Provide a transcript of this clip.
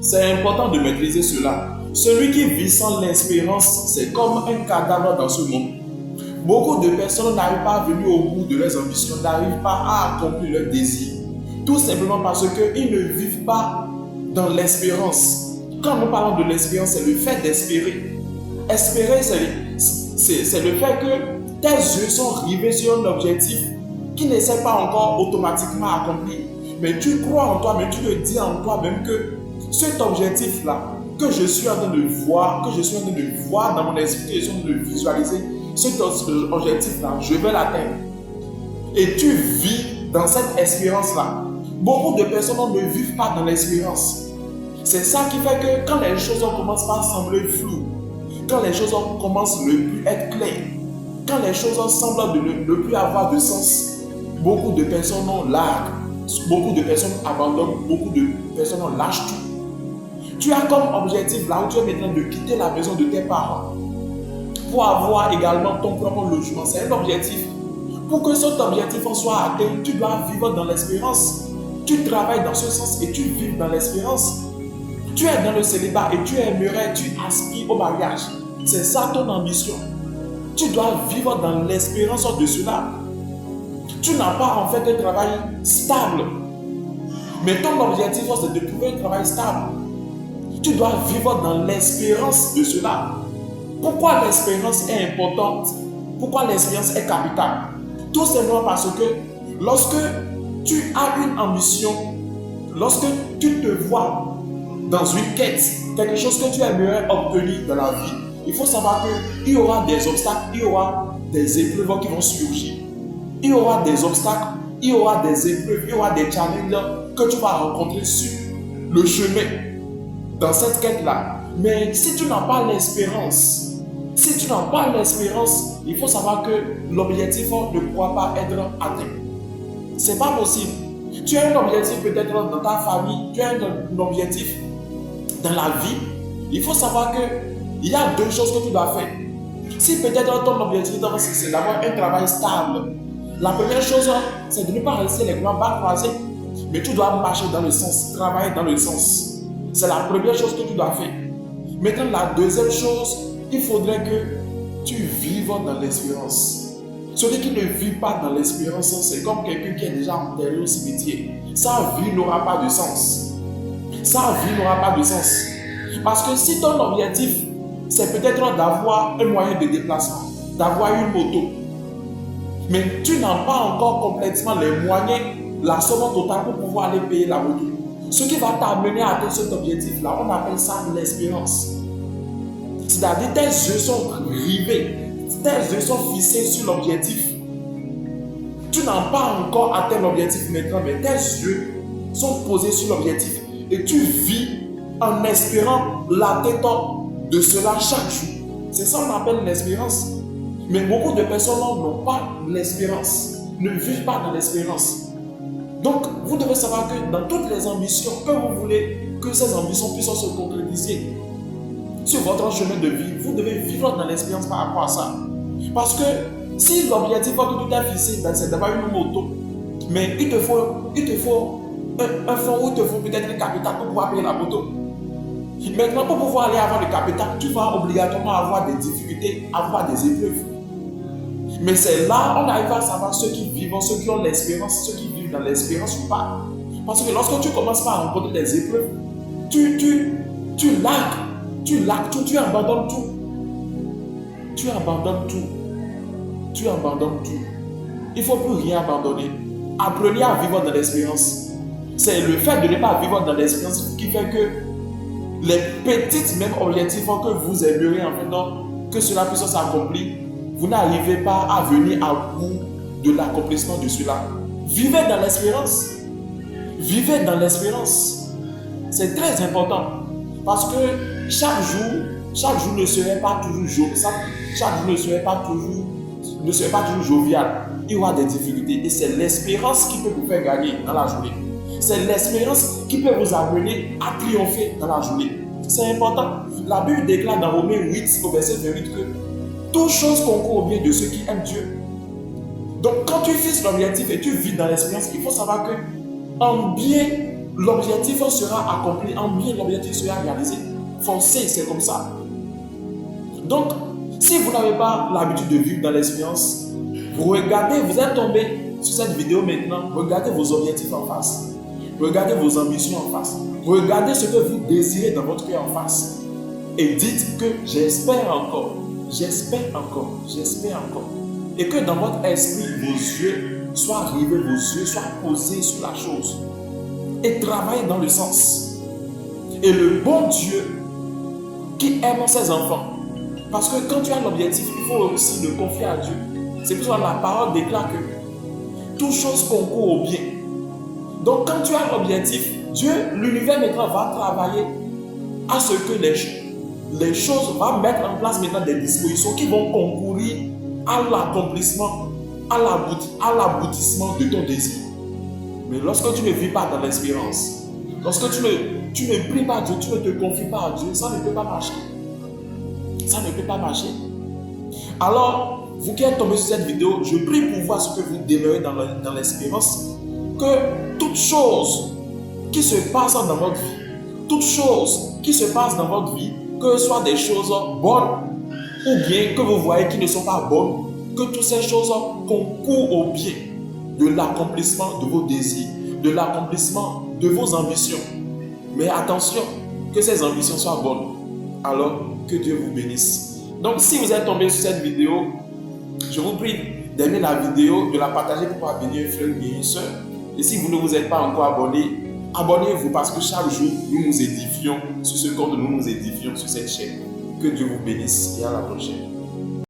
C'est important de maîtriser cela. Celui qui vit sans l'espérance, c'est comme un cadavre dans ce monde. Beaucoup de personnes n'arrivent pas à venir au bout de leurs ambitions, n'arrivent pas à accomplir leurs désirs. Tout simplement parce qu'ils ne vivent pas dans l'espérance. Quand nous parlons de l'espérance, c'est le fait d'espérer. Espérer, c'est le fait que tes yeux sont rivés sur un objectif qui ne s'est pas encore automatiquement accompli. Mais tu crois en toi, mais tu te dis en toi-même que cet objectif-là, que je suis en train de voir, dans mon esprit, que je suis en train de visualiser, cet objectif-là, je vais l'atteindre. Et tu vis dans cette espérance-là. Beaucoup de personnes ne vivent pas dans l'espérance. C'est ça qui fait que quand les choses commencent par sembler floues, quand les choses commencent à ne plus être claires, quand les choses semblent ne plus avoir de sens, beaucoup de personnes larguent, beaucoup de personnes abandonnent, beaucoup de personnes lâchent tout. Tu as comme objectif là où tu es maintenant de quitter la maison de tes parents pour avoir également ton propre logement. C'est un objectif. Pour que cet objectif soit atteint, tu dois vivre dans l'espérance. Tu travailles dans ce sens et tu vis dans l'espérance. Tu es dans le célibat et tu aimerais, tu aspires au mariage. C'est ça ton ambition. Tu dois vivre dans l'espérance de cela. Tu n'as pas en fait un travail stable. Mais ton objectif, c'est de trouver un travail stable. Tu dois vivre dans l'espérance de cela. Pourquoi l'espérance est importante? Pourquoi l'espérance est capitale? Tout simplement parce que lorsque tu as une ambition, lorsque tu te vois dans une quête, quelque chose que tu aimerais obtenir dans la vie, il faut savoir qu'il y aura des obstacles, il y aura des épreuves qui vont surgir. Il y aura des obstacles, il y aura des épreuves, il y aura des challenges que tu vas rencontrer sur le chemin dans cette quête-là. Mais si tu n'as pas l'espérance, il faut savoir que l'objectif ne pourra pas être atteint. C'est pas possible. Tu as un objectif peut-être dans ta famille, tu as un objectif dans la vie. Il faut savoir qu'il y a deux choses que tu dois faire. Si peut-être ton objectif c'est d'avoir un travail stable, la première chose c'est de ne pas rester les bras croisés, mais tu dois marcher dans le sens, travailler dans le sens. C'est la première chose que tu dois faire. Maintenant, la deuxième chose, il faudrait que tu vives dans l'espérance. Celui qui ne vit pas dans l'espérance, c'est comme quelqu'un qui est déjà enterré au cimetière. Sa vie n'aura pas de sens. Sa vie n'aura pas de sens. Parce que si ton objectif, c'est peut-être d'avoir un moyen de déplacement, d'avoir une moto, mais tu n'as pas encore complètement les moyens, la somme totale pour pouvoir aller payer la moto, ce qui va t'amener à atteindre cet objectif-là, on appelle ça l'espérance. C'est-à-dire tes yeux sont rivés, tes yeux sont fixés sur l'objectif. Tu n'as pas encore atteint l'objectif maintenant, mais tes yeux sont posés sur l'objectif. Et tu vis en espérant l'atteinte de cela chaque jour. C'est ça qu'on appelle l'espérance. Mais beaucoup de personnes n'ont pas l'espérance, ne vivent pas dans l'espérance. Donc, vous devez savoir que dans toutes les ambitions que vous voulez que ces ambitions puissent se concrétiser sur votre chemin de vie, vous devez vivre dans l'espérance par rapport à ça. Parce que si l'objectif que tu t'as fixé, c'est d'avoir une moto, mais il te faut un fonds où il te faut peut-être un capital pour pouvoir payer la moto. Maintenant, pour pouvoir aller avoir le capital, tu vas obligatoirement avoir des difficultés, avoir des épreuves. Mais c'est là on arrive à savoir ceux qui vivent, ceux qui ont l'espérance, ceux qui vivent dans l'espérance ou pas. Parce que lorsque tu commences par rencontrer des épreuves, tu laques tout, tu abandonnes tout. Tu abandonnes tout. Il ne faut plus rien abandonner. Apprenez à vivre dans l'espérance. C'est le fait de ne pas vivre dans l'espérance qui fait que les petits mêmes objectifs que vous aimeriez en fait, que cela puisse s'accomplir, vous n'arrivez pas à venir à bout de l'accomplissement de cela. Vivez dans l'espérance. Vivez dans l'espérance. C'est très important. Parce que chaque jour ne serait pas toujours chaque jour ne serait pas toujours jovial. Il y aura des difficultés. Et c'est l'espérance qui peut vous faire gagner dans la journée. C'est l'espérance qui peut vous amener à triompher dans la journée. C'est important. La Bible déclare dans Romains 8, au verset 28, que toute chose concourt au bien de ceux qui aiment Dieu. Donc, quand tu fixes l'objectif et tu vis dans l'espérance, il faut savoir que en bien l'objectif sera accompli, en bien l'objectif sera réalisé. Foncez, c'est comme ça. Donc, si vous n'avez pas l'habitude de vivre dans l'expérience, vous regardez, vous êtes tombé sur cette vidéo maintenant, regardez vos objectifs en face. Regardez vos ambitions en face. Regardez ce que vous désirez dans votre cœur en face. Et dites que j'espère encore, j'espère encore, j'espère encore. Et que dans votre esprit, vos yeux soient rivés, vos yeux soient posés sur la chose. Et travaillez dans le sens. Et le bon Dieu qui aime ses enfants. Parce que quand tu as l'objectif, il faut aussi le confier à Dieu. C'est pour ça que la parole déclare que toute chose concourt au bien. Donc quand tu as l'objectif, Dieu, l'univers maintenant va travailler à ce que les choses vont mettre en place maintenant des dispositions qui vont concourir à l'accomplissement, à l'aboutissement de ton désir. Mais lorsque tu ne vis pas dans l'espérance, lorsque tu ne pries pas Dieu, tu ne te confies pas à Dieu, ça ne peut pas marcher. Ça ne peut pas marcher. Alors, vous qui êtes tombé sur cette vidéo, je prie pour voir ce que vous demeurez dans l'espérance, que toute chose qui se passe dans votre vie, toute chose qui se passe dans votre vie, que ce soit des choses bonnes ou bien que vous voyez qui ne sont pas bonnes, que toutes ces choses concourent au bien de l'accomplissement de vos désirs, de l'accomplissement de vos ambitions. Mais attention, que ces ambitions soient bonnes. Alors, que Dieu vous bénisse. Donc, si vous êtes tombé sur cette vidéo, je vous prie d'aimer la vidéo, de la partager pour pouvoir bénir un frère ou une soeur. Et si vous ne vous êtes pas encore abonné, abonnez-vous parce que chaque jour, nous nous édifions sur ce compte, nous nous édifions sur cette chaîne. Que Dieu vous bénisse et à la prochaine.